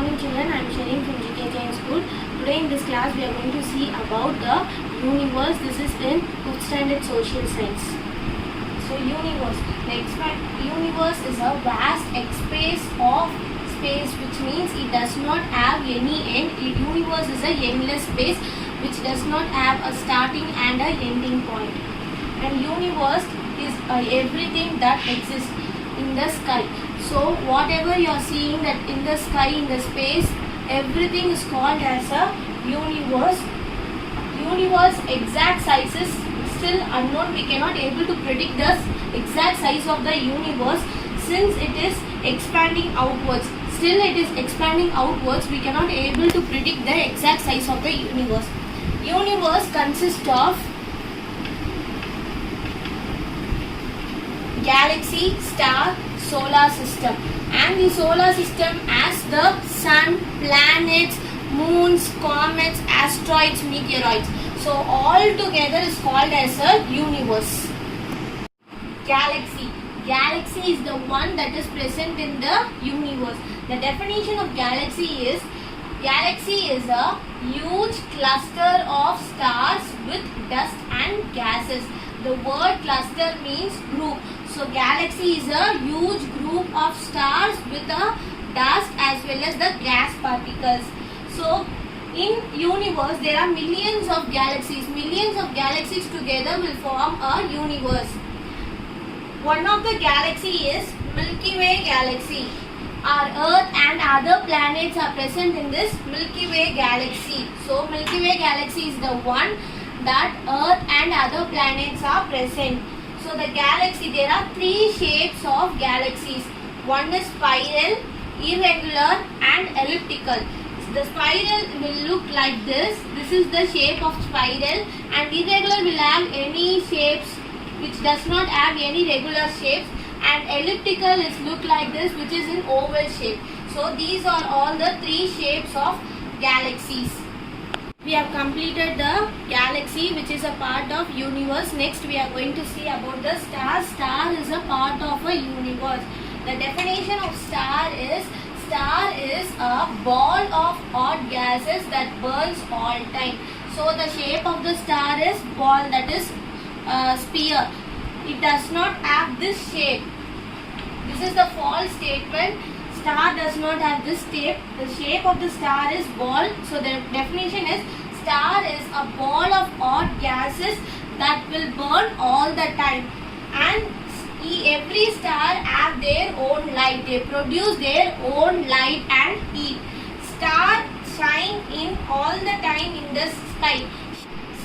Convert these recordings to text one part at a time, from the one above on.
morning children, I am Sherin from GK Jain School. Today in this class we are going to see about the universe. This is in 5th standard social science. So universe. The universe is a vast space of space, which means it does not have any end. The universe is a endless space which does not have a starting and a ending point. And universe is everything that exists in the sky. So whatever you are seeing that in the sky, in the space, everything is called as a universe. Universe exact size is still unknown. We cannot able to predict the exact size of the universe since it is expanding outwards. Still it is expanding outwards. We cannot able to predict the exact size of the universe. Universe consists of galaxy, star, solar system, and the solar system has the sun, planets, moons, comets, asteroids, meteoroids. So all together is called as a universe. Galaxy. Galaxy is the one that is present in the universe. The definition of galaxy is a huge cluster of stars with dust and gases. The word cluster means group. So galaxy is a huge group of stars with a dust as well as the gas particles. So in universe there are millions of galaxies. Millions of galaxies together will form a universe. One of the galaxy is Milky Way galaxy. Our Earth and other planets are present in this Milky Way galaxy. So Milky Way galaxy is the one that Earth and other planets are present. So the galaxy, there are three shapes of galaxies. One is spiral, irregular and elliptical. The spiral will look like this. This is the shape of spiral, and irregular will have any shapes which does not have any regular shapes, and elliptical is look like this, which is in oval shape. So these are all the three shapes of galaxies. We have completed the galaxy, which is a part of universe. Next we are going to see about the star. Star is a part of a universe. The definition of star is a ball of hot gases that burns all time. So the shape of the star is ball, that is sphere. It does not have this shape. This is the false statement. Star does not have this shape. The shape of the star is ball. So the definition is star is a ball of hot gases that will burn all the time. And every star have their own light. They produce their own light and heat. Star shine in all the time in the sky.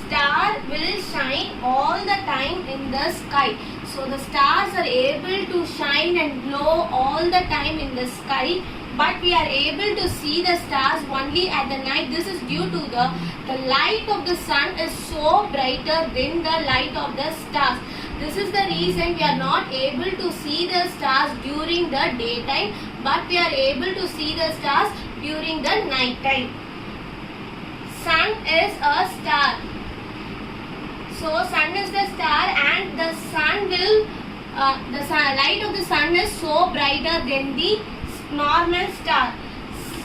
Star will shine all the time in the sky. So the stars are able to shine and glow all the time in the sky, but we are able to see the stars only at the night. This is due to the light of the sun is so brighter than the light of the stars. This is the reason we are not able to see the stars during the daytime, but we are able to see the stars during the night time. Sun is a star. So sun is the star, and the sun will light of the sun is so brighter than the normal star.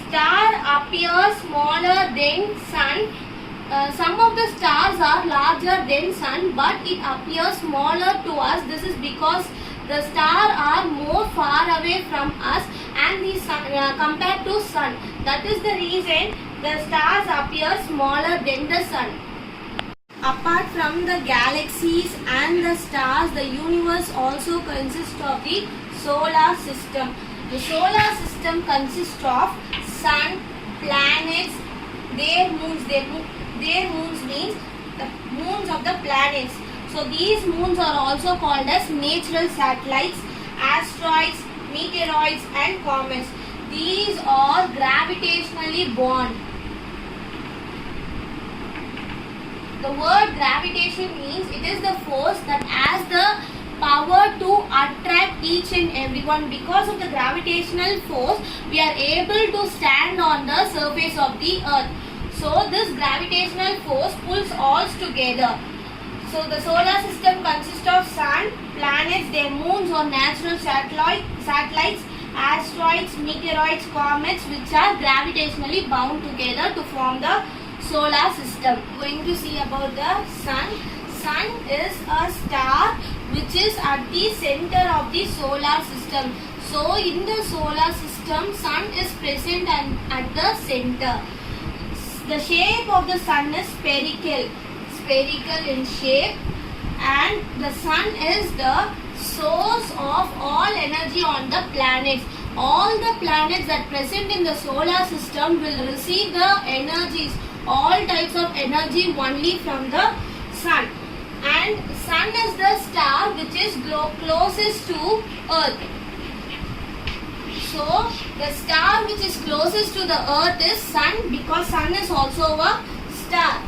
Star appears smaller than sun. Some of the stars are larger than sun, but it appears smaller to us. This is because the stars are more far away from us and the sun compared to sun. That is the reason the stars appear smaller than the sun. Apart from the galaxies and the stars, the universe also consists of the solar system. The solar system consists of sun, planets, their moons. Their moons means the moons of the planets. So these moons are also called as natural satellites, asteroids, meteoroids and comets. These are gravitationally born. The word gravitation means it is the force that has the power to attract each and everyone. Because of the gravitational force, we are able to stand on the surface of the earth. So this gravitational force pulls all together. So the solar system consists of sun, planets, their moons or natural satellites, asteroids, meteoroids, comets, which are gravitationally bound together to form the solar system. Going to see about the sun. Sun is a star which is at the center of the solar system. So in the solar system, sun is present at the center. The shape of the sun is spherical in shape, and the sun is the source of all energy on the planets. All the planets that present in the solar system will receive the energies, all types of energy only from the sun. And sun is the star which is closest to earth. So the star which is closest to the earth is sun, because sun is also a star.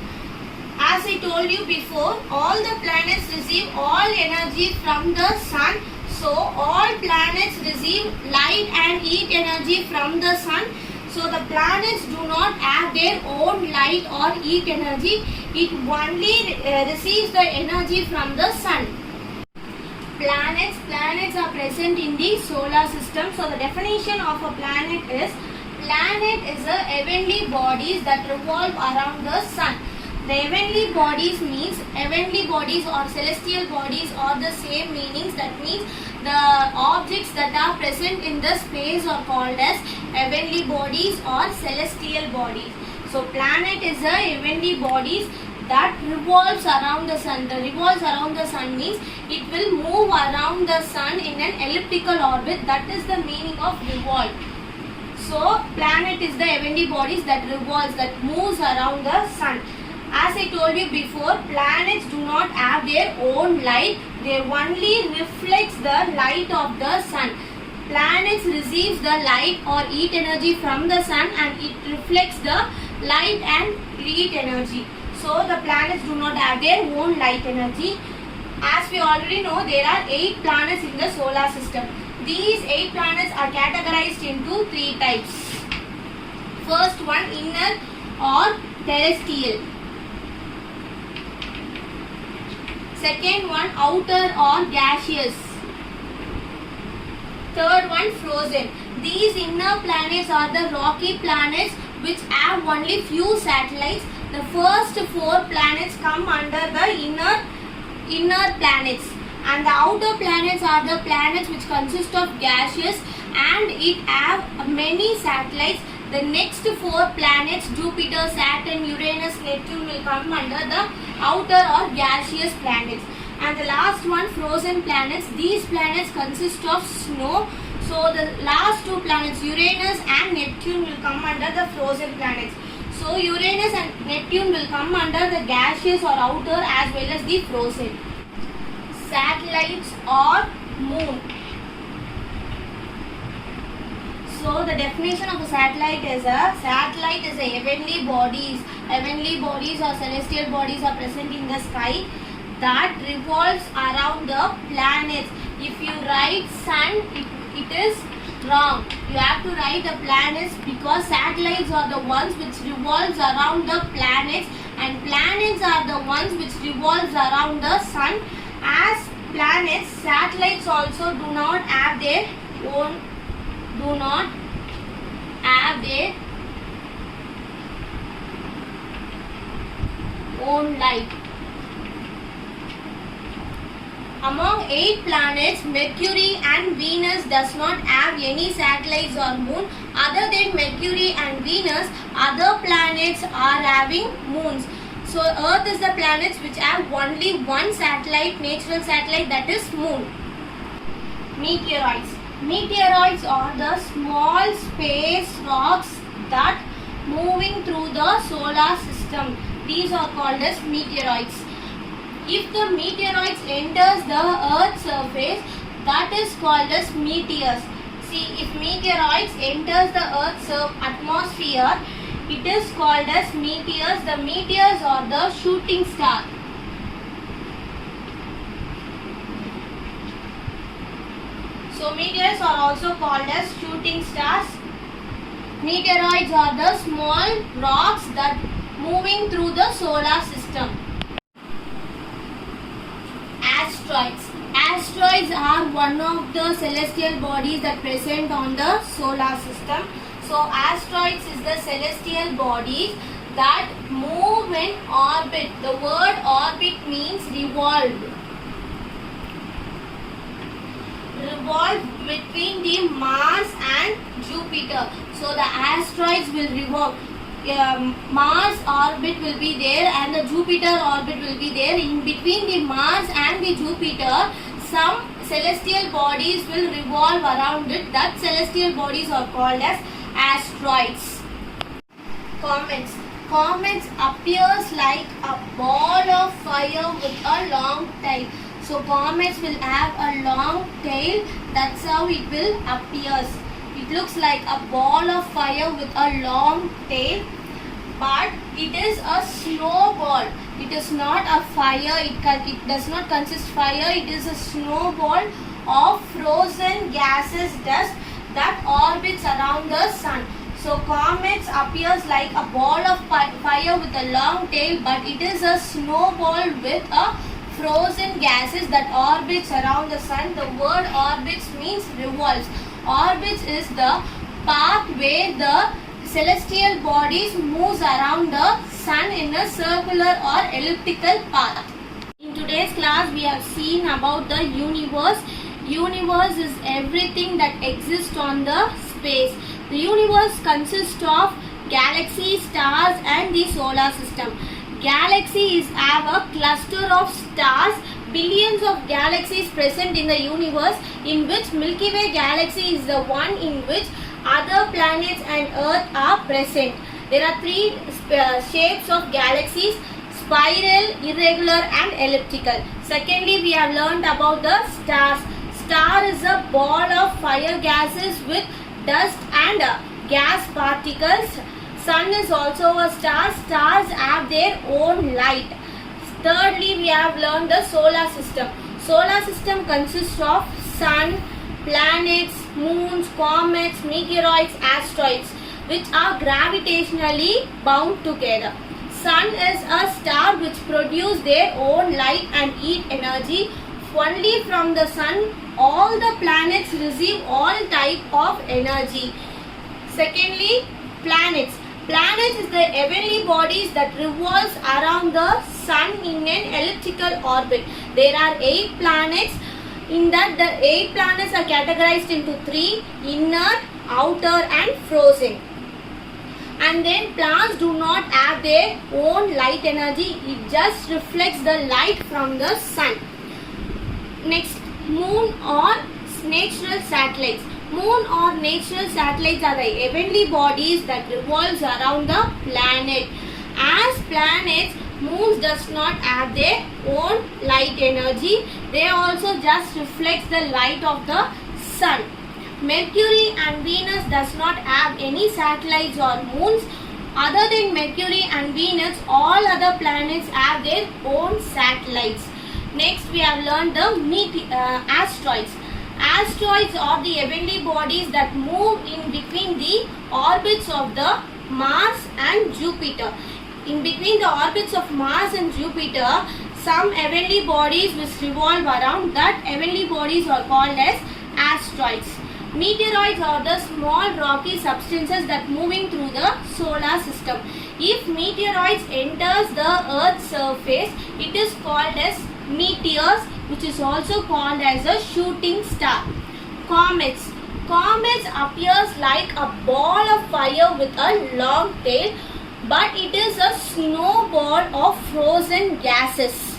As I told you before, all the planets receive all energy from the sun. So all planets receive light and heat energy from the sun. So the planets do not have their own light or heat energy. It only receives the energy from the sun. Planets are present in the solar system. So the definition of a planet is a heavenly bodies that revolve around the sun. The heavenly bodies means heavenly bodies or celestial bodies are the same meanings. That means the objects that are present in the space are called as heavenly bodies or celestial bodies. So planet is a heavenly bodies that revolves around the sun. The revolves around the sun means it will move around the sun in an elliptical orbit. That is the meaning of revolve. So planet is the heavenly bodies that revolves, that moves around the sun. As I told you before, planets do not have their own light. They only reflects the light of the sun. Planets receives the light or heat energy from the sun, and it reflects the light and heat energy. So the planets do not have their own light energy. As we already know, there are 8 planets in the solar system. These 8 planets are categorized into 3 types. First one, inner or terrestrial. Second one, outer or gaseous. Third one, frozen. These inner planets are the rocky planets which have only few satellites. The first 4 planets come under the inner planets, and the outer planets are the planets which consist of gaseous and it have many satellites. The next 4 planets, Jupiter, Saturn, Uranus, Neptune, will come under the outer or gaseous planets. And the last one, frozen planets. These planets consist of snow. So the last 2 planets, Uranus and Neptune, will come under the frozen planets. So Uranus and Neptune will come under the gaseous or outer as well as the frozen. Satellites or moon. So the definition of a satellite is a heavenly bodies. Heavenly bodies or celestial bodies are present in the sky that revolves around the planets. If you write sun, it is wrong. You have to write the planets, because satellites are the ones which revolves around the planets, and planets are the ones which revolves around the sun. As planets, satellites also do not have their own light. Among 8 planets, Mercury and Venus does not have any satellites or moon. Other than Mercury and Venus, other planets are having moons. So Earth is the planets which have only one satellite, natural satellite, that is moon. Meteoroids. Meteoroids are the small space rocks that moving through the solar system. These are called as meteoroids. If the meteoroids enters the Earth's surface, that is called as meteors. See, if meteoroids enters the Earth's atmosphere, it is called as meteors. The meteors are the shooting star. So meteors are also called as shooting stars. Meteoroids are the small rocks that moving through the solar system. Asteroids. Asteroids are one of the celestial bodies that present on the solar system. So asteroids is the celestial bodies that move in orbit. The word orbit means revolve. Revolve between the Mars and Jupiter. So the asteroids will revolve. Mars orbit will be there and the Jupiter orbit will be there. In between the Mars and the Jupiter, some celestial bodies will revolve around it. That celestial bodies are called as asteroids. Comets. Comets appears like a ball of fire with a long tail. So comets will have a long tail. That's how it will appears. It looks like a ball of fire with a long tail, but it is a snowball. It is not a fire. It does not consist fire. It is a snowball of frozen gases dust that orbits around the sun. So comets appears like a ball of fire with a long tail, but it is a snowball with a frozen gases that orbits around the sun. The word orbits means revolves. Orbits is the path where the celestial bodies moves around the sun in a circular or elliptical path. In today's class we have seen about the universe. Universe is everything that exists on the space. The universe consists of galaxies, stars and the solar system. Galaxies have a cluster of stars, billions of galaxies present in the universe, in which Milky Way galaxy is the one in which other planets and Earth are present. There are three shapes of galaxies: spiral, irregular and elliptical. Secondly, we have learned about the stars. Star is a ball of fire gases with dust and gas particles. Sun is also a star. Stars have their own light. Thirdly, we have learned the solar system. Solar system consists of sun, planets, moons, comets, meteoroids, asteroids, which are gravitationally bound together. Sun is a star which produce their own light and heat energy. Only from the sun, all the planets receive all type of energy. Secondly, planets. Planets is the heavenly bodies that revolves around the sun in an elliptical orbit. There are 8 planets. In that, the 8 planets are categorized into 3: inner, outer and frozen. And then planets do not have their own light energy. It just reflects the light from the sun. Next, moon or natural satellites. Moon or natural satellites are the heavenly bodies that revolves around the planet. As planets, moons does not have their own light energy. They also just reflects the light of the sun. Mercury and Venus does not have any satellites or moons. Other than Mercury and Venus, all other planets have their own satellites. Next, we have learned the asteroids. Asteroids are the heavenly bodies that move in between the orbits of the Mars and Jupiter. In between the orbits of Mars and Jupiter, some heavenly bodies which revolve around. That heavenly bodies are called as asteroids. Meteoroids are the small rocky substances that moving through the solar system. If meteoroids enters the Earth's surface, it is called as meteors, which is also called as a shooting star. Comets. Comets appears like a ball of fire with a long tail, but it is a snowball of frozen gases.